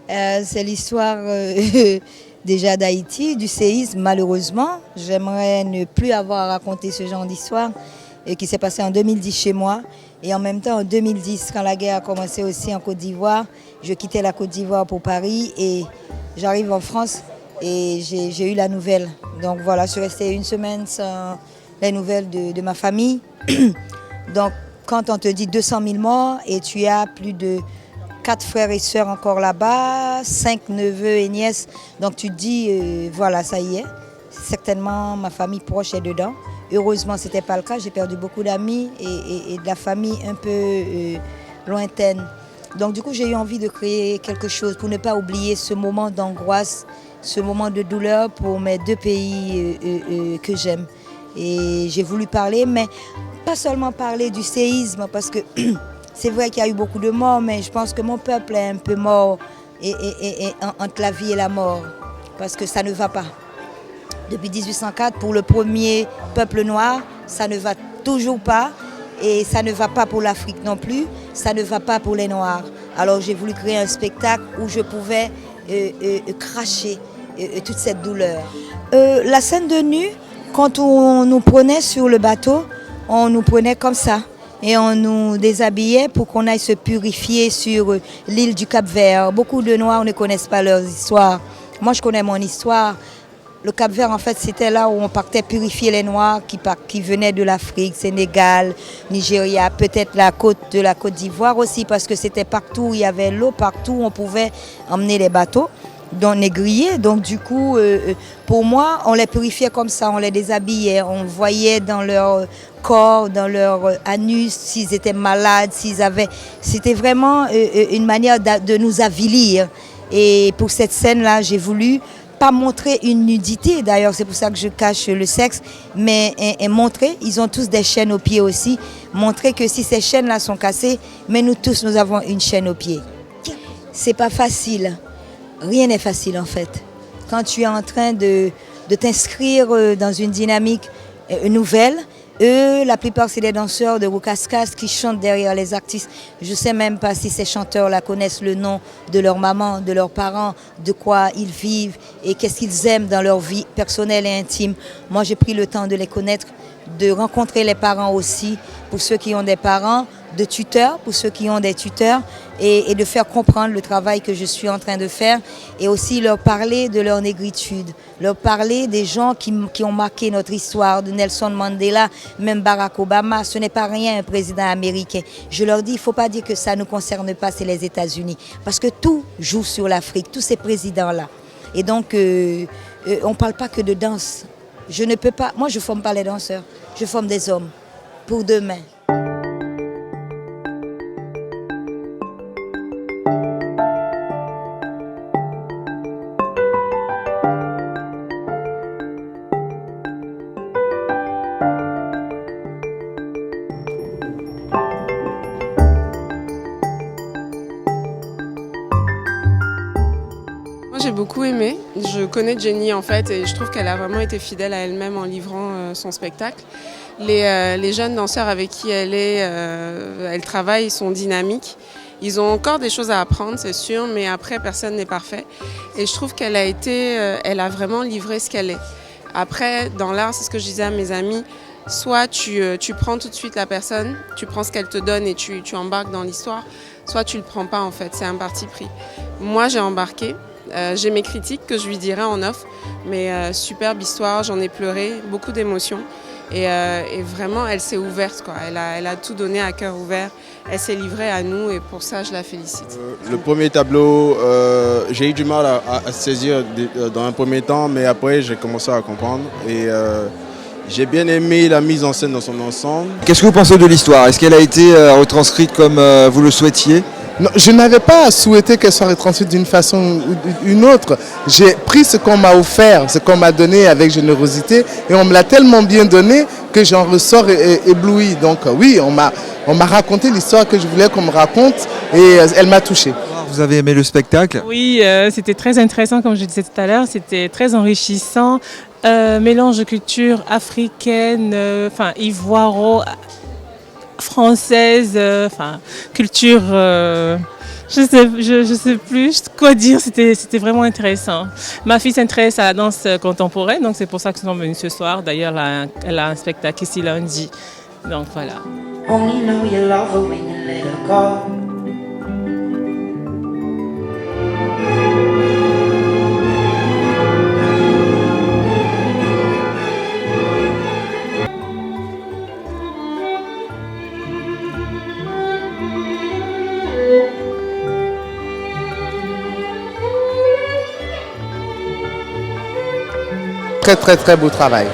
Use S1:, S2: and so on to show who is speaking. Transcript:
S1: C'est l'histoire déjà d'Haïti, du séisme, malheureusement. J'aimerais ne plus avoir à raconter ce genre d'histoire qui s'est passé en 2010 chez moi. Et en même temps, en 2010, quand la guerre a commencé aussi en Côte d'Ivoire, je quittais la Côte d'Ivoire pour Paris et j'arrive en France et j'ai eu la nouvelle. Donc voilà, je suis restée une semaine sans les nouvelles de ma famille. Donc quand on te dit 200 000 morts et tu as plus de 4 frères et sœurs encore là-bas, 5 neveux et nièces, donc tu te dis, voilà, ça y est, certainement ma famille proche est dedans. Heureusement, ce n'était pas le cas, j'ai perdu beaucoup d'amis et de la famille un peu lointaine. Donc du coup, j'ai eu envie de créer quelque chose pour ne pas oublier ce moment d'angoisse, ce moment de douleur pour mes deux pays que j'aime. Et j'ai voulu parler, mais pas seulement parler du séisme, parce que c'est vrai qu'il y a eu beaucoup de morts, mais je pense que mon peuple est un peu mort entre la vie et la mort, parce que ça ne va pas. Depuis 1804, pour le premier peuple noir, ça ne va toujours pas. Et ça ne va pas pour l'Afrique non plus, ça ne va pas pour les Noirs. Alors j'ai voulu créer un spectacle où je pouvais cracher toute cette douleur. La scène de nu, quand on nous prenait sur le bateau, on nous prenait comme ça. Et on nous déshabillait pour qu'on aille se purifier sur l'île du Cap-Vert. Beaucoup de Noirs ne connaissent pas leur histoire. Moi, je connais mon histoire. Le Cap-Vert, en fait, c'était là où on partait purifier les Noirs qui venaient de l'Afrique, Sénégal, Nigeria, peut-être la côte de la Côte d'Ivoire aussi, parce que c'était partout où il y avait l'eau, partout où on pouvait emmener les bateaux, dont négriers. Donc du coup, pour moi, on les purifiait comme ça, on les déshabillait, on voyait dans leur corps, dans leur anus, s'ils étaient malades, s'ils avaient... C'était vraiment une manière de nous avilir. Et pour cette scène-là, j'ai voulu pas montrer une nudité, d'ailleurs c'est pour ça que je cache le sexe, mais montrer, ils ont tous des chaînes aux pieds aussi, montrer que si ces chaînes-là sont cassées, mais nous tous nous avons une chaîne aux pieds. C'est pas facile, rien n'est facile en fait. Quand tu es en train de t'inscrire dans une dynamique nouvelle, eux, la plupart, c'est des danseurs de Roucascas qui chantent derrière les artistes. Je ne sais même pas si ces chanteurs-là connaissent le nom de leur maman, de leurs parents, de quoi ils vivent et qu'est-ce qu'ils aiment dans leur vie personnelle et intime. Moi, j'ai pris le temps de les connaître, de rencontrer les parents aussi, pour ceux qui ont des parents, de tuteurs, pour ceux qui ont des tuteurs, et de faire comprendre le travail que je suis en train de faire et aussi leur parler de leur négritude, leur parler des gens qui ont marqué notre histoire, de Nelson Mandela, même Barack Obama. Ce n'est pas rien un président américain. Je leur dis, il ne faut pas dire que ça ne nous concerne pas, c'est les États-Unis, parce que tout joue sur l'Afrique, tous ces présidents-là. Et donc, on ne parle pas que de danse. Je ne peux pas, moi je ne forme pas les danseurs, je forme des hommes pour demain.
S2: J'ai beaucoup aimé. Je connais Jenny en fait et je trouve qu'elle a vraiment été fidèle à elle-même en livrant son spectacle. Les jeunes danseurs avec qui elle travaille sont dynamiques. Ils ont encore des choses à apprendre, c'est sûr, mais après personne n'est parfait. Et je trouve qu'elle a vraiment livré ce qu'elle est. Après, dans l'art, c'est ce que je disais à mes amis, soit tu prends tout de suite la personne, tu prends ce qu'elle te donne et tu embarques dans l'histoire, soit tu le prends pas en fait, c'est un parti pris. Moi, j'ai embarqué. J'ai mes critiques que je lui dirai en off, mais superbe histoire, j'en ai pleuré, beaucoup d'émotions et vraiment elle s'est ouverte, quoi. Elle a tout donné à cœur ouvert, elle s'est livrée à nous et pour ça je la félicite.
S3: Le premier tableau, j'ai eu du mal à saisir dans un premier temps, mais après j'ai commencé à comprendre et j'ai bien aimé la mise en scène dans son ensemble.
S4: Qu'est-ce que vous pensez de l'histoire? Est-ce qu'elle a été retranscrite comme vous le souhaitiez?
S5: Non, je n'avais pas souhaité qu'elle soit retranscrite d'une façon ou d'une autre. J'ai pris ce qu'on m'a offert, ce qu'on m'a donné avec générosité et on me l'a tellement bien donné que j'en ressors ébloui. Donc oui, on m'a raconté l'histoire que je voulais qu'on me raconte et elle m'a touché.
S4: Vous avez aimé le spectacle?
S6: Oui, c'était très intéressant comme je disais tout à l'heure, c'était très enrichissant. Mélange de culture africaine, ivoiro, française, culture Je sais plus quoi dire, c'était vraiment intéressant. Ma fille s'intéresse à la danse contemporaine, donc c'est pour ça que nous sommes venus ce soir. D'ailleurs, elle a un spectacle ici lundi. Donc voilà.
S7: Only know you love her when you let her go.
S5: Très très très beau travail.